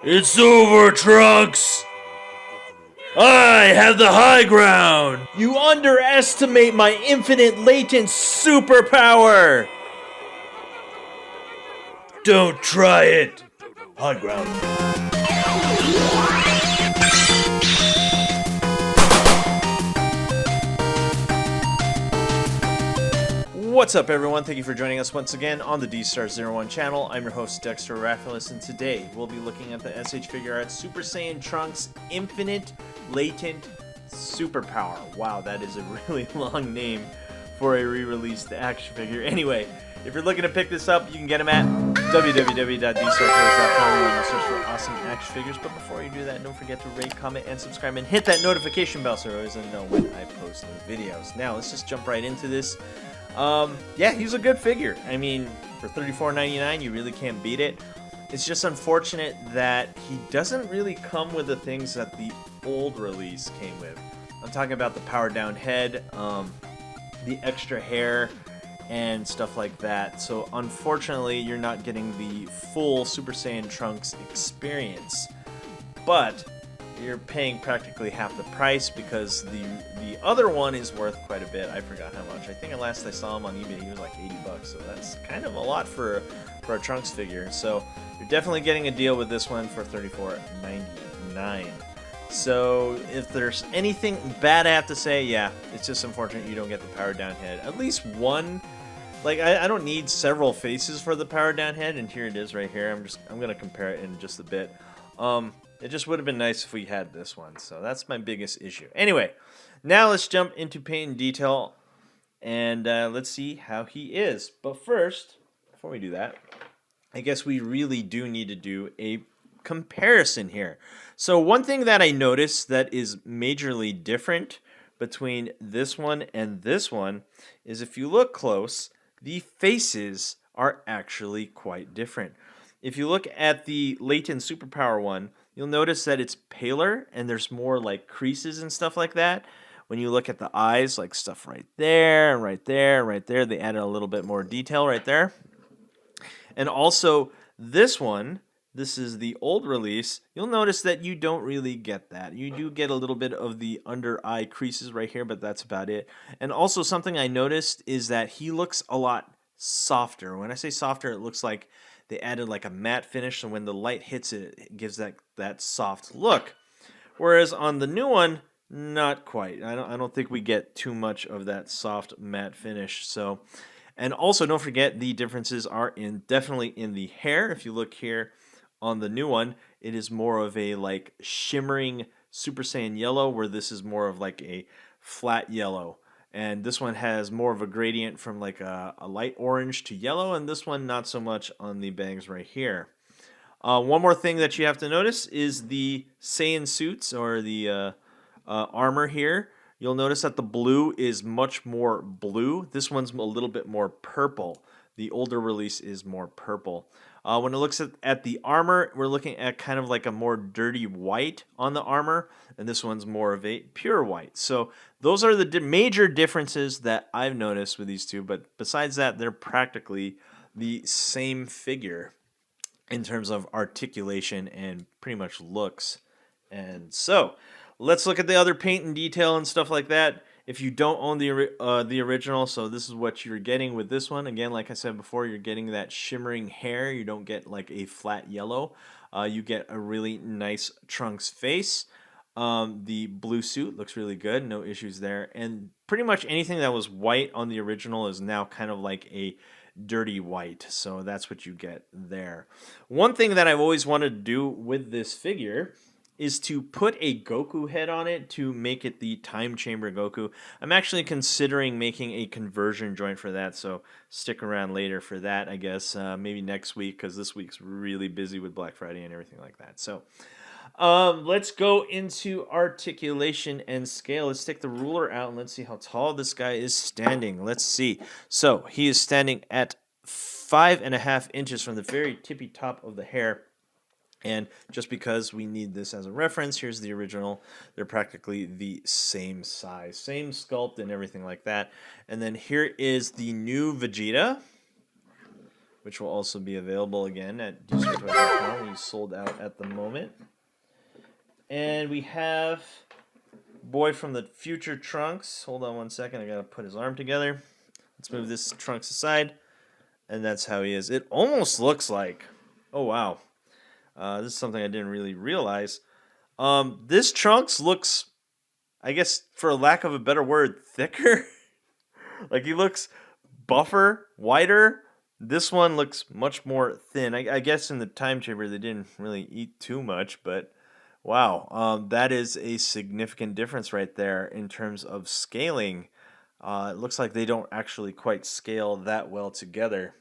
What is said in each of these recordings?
It's over, Trunks! I have the high ground! You underestimate my infinite latent superpower! Don't try it! High ground. What's up, everyone? Thank you for joining us once again on the Dstar01 channel. I'm your host, Dexter Arafiles, and today we'll be looking at the Figuarts Super Saiyan Trunks Infinite Latent Superpower. Wow, that is a really long name for a re-released action figure. Anyway, if you're looking to pick this up, you can get them at www.dstar01.com where you search for awesome action figures. But before you do that, don't forget to rate, comment, and subscribe, and hit that notification bell so you're always going to know when I post new videos. Now, let's just jump right into this. Yeah, he's a good figure. I mean, for $34.99, you really can't beat it. It's just unfortunate that he doesn't really come with the things that the old release came with. I'm talking about the powered down head, the extra hair, and stuff like that. So unfortunately, you're not getting the full Super Saiyan Trunks experience. But you're paying practically half the price because the other one is worth quite a bit. I forgot how much. I think last I saw him on eBay, he was like 80 bucks. So that's kind of a lot for a Trunks figure. So you're definitely getting a deal with this one for $34.99. So if there's anything bad I have to say, yeah, it's just unfortunate you don't get the powered down head. At least one. Like, I don't need several faces for the powered down head, and here it is right here. I'm gonna compare it in just a bit. It just would have been nice if we had this one. So that's my biggest issue. Anyway, now let's jump into paint and detail, and let's see how he is. But first, before we do that, I guess we really do need to do a comparison here. So one thing that I noticed that is majorly different between this one and this one is if you look close, the faces are actually quite different. If you look at the Latent Superpower one, you'll notice that it's paler and there's more like creases and stuff like that. When you look at the eyes, like stuff right there, right there, right there, they added a little bit more detail right there. And also this one, this is the old release, you'll notice that you don't really get that. You do get a little bit of the under eye creases right here, but that's about it. And also something I noticed is that he looks a lot softer. When I say softer, it looks like they added like a matte finish, so when the light hits it, it gives that soft look. Whereas on the new one, not quite. I don't think we get too much of that soft matte finish. So, and also don't forget the differences are definitely in the hair. If you look here on the new one, it is more of a like shimmering Super Saiyan yellow, where this is more of like a flat yellow. And this one has more of a gradient from like a light orange to yellow, and this one not so much on the bangs right here. One more thing that you have to notice is the Saiyan suits, or the armor here. You'll notice that the blue is much more blue. This one's a little bit more purple. The older release is more purple. When it looks at the armor, we're looking at kind of like a more dirty white on the armor, and this one's more of a pure white. So those are the major differences that I've noticed with these two, but besides that, they're practically the same figure in terms of articulation and pretty much looks. And so let's look at the other paint and detail and stuff like that. If you don't own the original, so this is what you're getting with this one. Again, like I said before, you're getting that shimmering hair. You don't get like a flat yellow. You get a really nice Trunks face. The blue suit looks really good. No issues there. And pretty much anything that was white on the original is now kind of like a dirty white. So that's what you get there. One thing that I've always wanted to do with this figure is to put a Goku head on it to make it the Time Chamber Goku. I'm actually considering making a conversion joint for that, so stick around later for that, I guess. Maybe next week, because this week's really busy with Black Friday and everything like that. So let's go into articulation and scale. Let's take the ruler out and let's see how tall this guy is standing. Let's see. So he is standing at 5.5 inches from the very tippy top of the hair. And just because we need this as a reference, here's the original. They're practically the same size, same sculpt and everything like that. And then here is the new Vegeta. which will also be available again at dstar01.com. We sold out at the moment. And we have Boy from the Future Trunks. Hold on one second. I got to put his arm together. Let's move this Trunks aside. And that's how he is. It almost looks like... Oh, wow. This is something I didn't really realize. This Trunks looks, I guess, for lack of a better word, thicker. Like, he looks buffer, wider. This one looks much more thin. I guess in the time chamber they didn't really eat too much, but wow, that is a significant difference right there in terms of scaling. It looks like they don't actually quite scale that well together.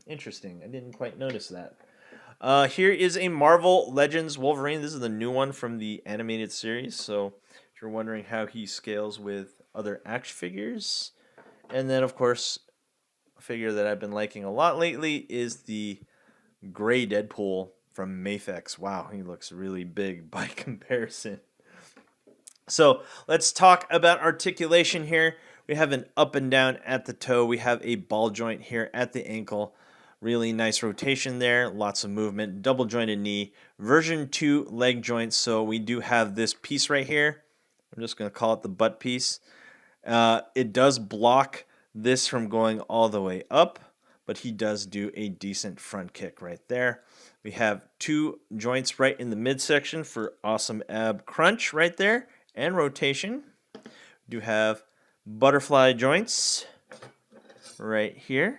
Interesting. I didn't quite notice that. Here is a Marvel Legends Wolverine. This is the new one from the animated series. So if you're wondering how he scales with other action figures. And then, of course, a figure that I've been liking a lot lately is the gray Deadpool from Mafex. Wow, he looks really big by comparison. So let's talk about articulation here. We have an up and down at the toe. We have a ball joint here at the ankle. Really nice rotation there. Lots of movement. Double jointed knee. Version 2 leg joints. So we do have this piece right here. I'm just going to call it the butt piece. It does block this from going all the way up, but he does do a decent front kick right there. We have 2 joints right in the midsection for awesome ab crunch right there and rotation. We do have butterfly joints right here.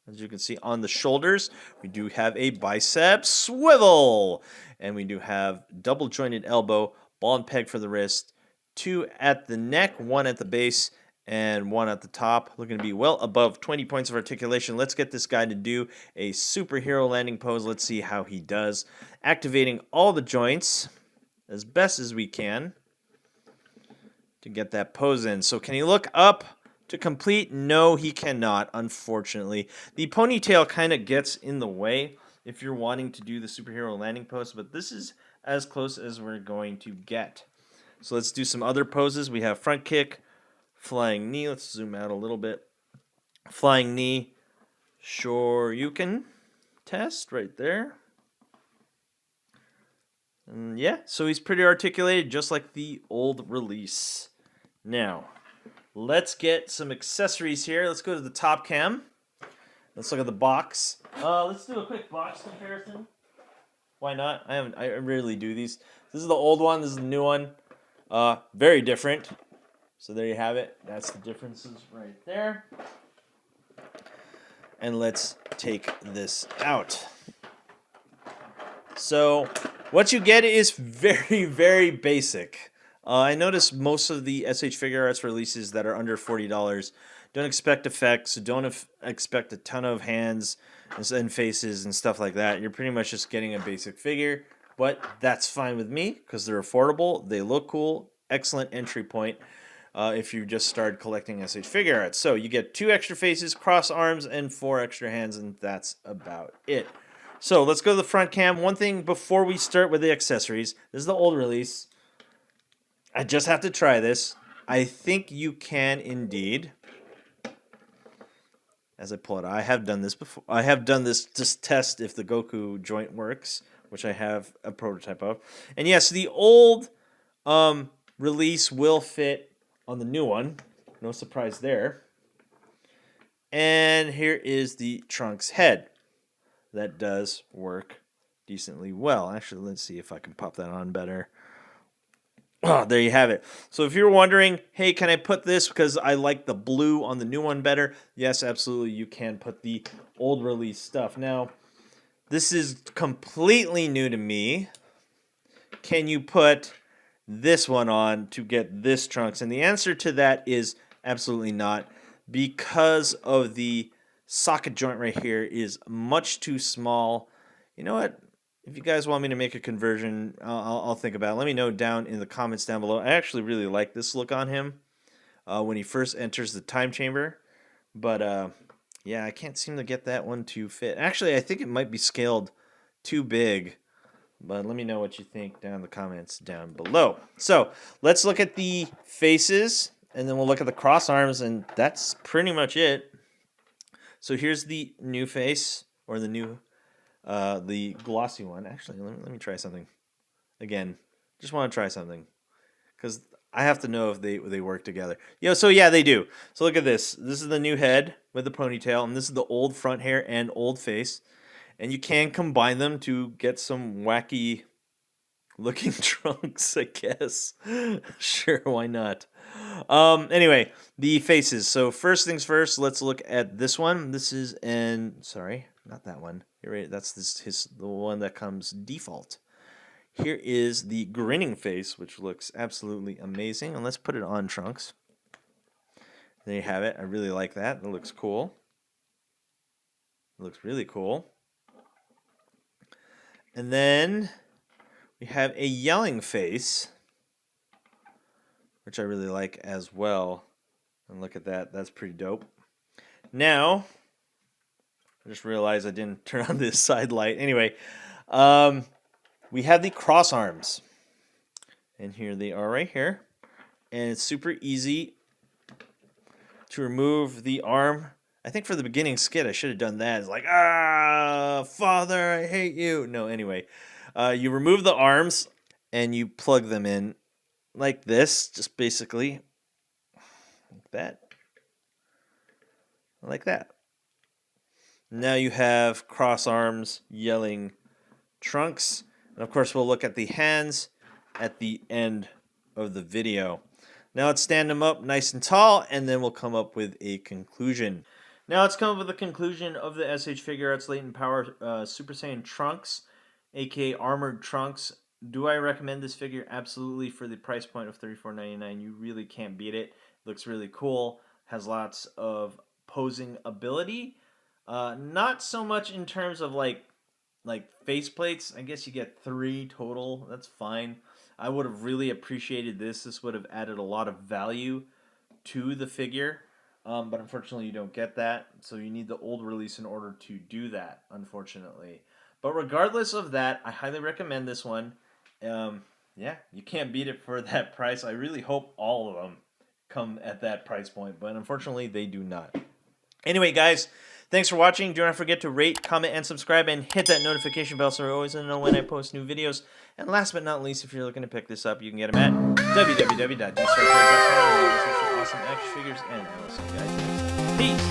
As you can see on the shoulders, we do have a bicep swivel. And we do have double jointed elbow, ball and peg for the wrist, 2 at the neck, 1 at the base, and 1 at the top. Looking to be well above 20 points of articulation. Let's get this guy to do a superhero landing pose. Let's see how he does. Activating all the joints as best as we can to get that pose in. So can he look up to complete? No, he cannot, unfortunately. The ponytail kind of gets in the way if you're wanting to do the superhero landing pose, but this is as close as we're going to get. So let's do some other poses. We have front kick, flying knee. Let's zoom out a little bit. Flying knee, shoryuken test right there. And yeah, so he's pretty articulated, just like the old release. Now, let's get some accessories here. Let's go to the top cam. Let's look at the box. Let's do a quick box comparison. Why not? I rarely do these. This is the old one. This is the new one. Very different. So there you have it. That's the differences right there. And let's take this out. So what you get is very, very basic. I noticed most of the SH Figuarts releases that are under $40 don't expect effects, don't expect a ton of hands and faces and stuff like that. You're pretty much just getting a basic figure, but that's fine with me because they're affordable, they look cool, excellent entry point if you just started collecting SH Figuarts. So you get 2 extra faces, cross arms, and 4 extra hands, and that's about it. So let's go to the front cam. One thing before we start with the accessories, this is the old release. I just have to try this. I think you can indeed. As I pull it, I have done this before. I have done this to test if the Goku joint works, which I have a prototype of. And yes, the old release will fit on the new one. No surprise there. And here is the Trunks head. That does work decently well. Actually, let's see if I can pop that on better. Oh, there you have it. So if you're wondering, hey, can I put this because I like the blue on the new one better? Yes, absolutely, you can put the old release stuff. Now, this is completely new to me. Can you put this one on to get this Trunks? And the answer to that is absolutely not, because of the socket joint right here is much too small. You know what? If you guys want me to make a conversion, I'll think about it. Let me know down in the comments down below. I actually really like this look on him when he first enters the time chamber. But, yeah, I can't seem to get that one to fit. Actually, I think it might be scaled too big. But let me know what you think down in the comments down below. So, let's look at the faces, and then we'll look at the cross arms, and that's pretty much it. So, here's the new face. or the new, the glossy one. Actually, let me try something. Again, just want to try something because I have to know if they work together. So yeah, they do. So look at this. This is the new head with the ponytail, and this is the old front hair and old face. And you can combine them to get some wacky looking trunks, I guess. Sure, why not? Anyway, the faces. So first things first, let's look at this one. This is sorry, not that one. You're right. That's the one that comes default. Here is the grinning face, which looks absolutely amazing. And let's put it on Trunks. There you have it. I really like that. It looks cool. It looks really cool. And then we have a yelling face, which I really like as well. And look at that. That's pretty dope. Now, I just realized I didn't turn on this side light. Anyway, we have the cross arms. And here they are right here. And it's super easy to remove the arm. I think for the beginning skit, I should have done that. It's like, Father, I hate you. No, anyway. You remove the arms and you plug them in like this. Just basically like that. Like that. Now you have cross arms, yelling Trunks. And of course, we'll look at the hands at the end of the video. Now let's stand them up nice and tall, and then we'll come up with a conclusion. Now let's come up with a conclusion of the SH Figuarts Latent Power Super Saiyan Trunks, aka Armored Trunks. Do I recommend this figure? Absolutely. For the price point of $34.99, you really can't beat it. Looks really cool. Has lots of posing ability. Not so much in terms of like faceplates. I guess you get 3 total. That's fine. I would have really appreciated this. This would have added a lot of value to the figure. But unfortunately, you don't get that. So you need the old release in order to do that, unfortunately. But regardless of that, I highly recommend this one. Yeah, you can't beat it for that price. I really hope all of them come at that price point. But unfortunately, they do not. Anyway, guys, thanks for watching. Do not forget to rate, comment, and subscribe, and hit that notification bell so you're always going to know when I post new videos. And last but not least, if you're looking to pick this up, you can get them at www.Dstar01 awesome action figures, and I will see you guys next. Peace!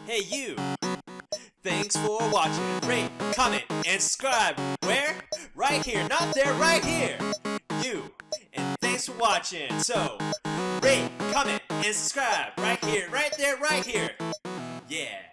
Hey you! Thanks for watching. Rate, comment, and subscribe. Where? Right here. Not there, right here. You. And thanks for watching. So, rate, comment, and subscribe. Right here, right there, right here. Yeah.